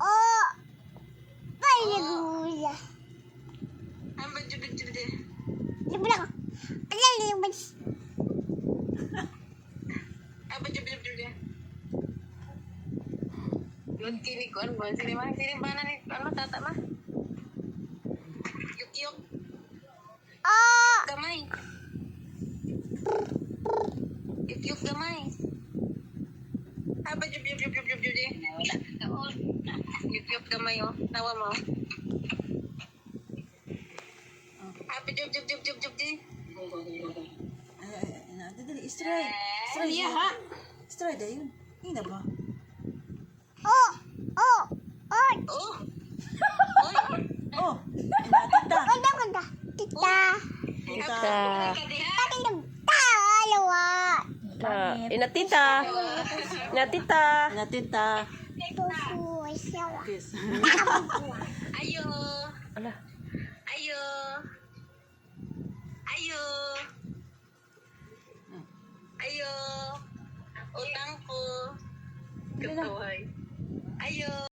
Oh, paling gula. Libulang. Alam mo yung mas. Yun kini ko ano ba? Sini ba na ni ano tata ma? Yuk Oh, gamay. Yuk gamay. Apa jub di. Yuk gamay oh. Tawa mo. Apa jub di. Dali, istray. Istray Iya siya. ha. Istray da yun. Hindi na ba? oh, oh, oh. Oh. Oh, inatita. Ganda, ganda. Tita. Tita. Paling dalawa. Inatita. Inatita. Inatita. Tufu, siya. Kiss. Ayo. Ala. Ayo. Ayo. Ayo. Utang ko. Katuhay. Ayo.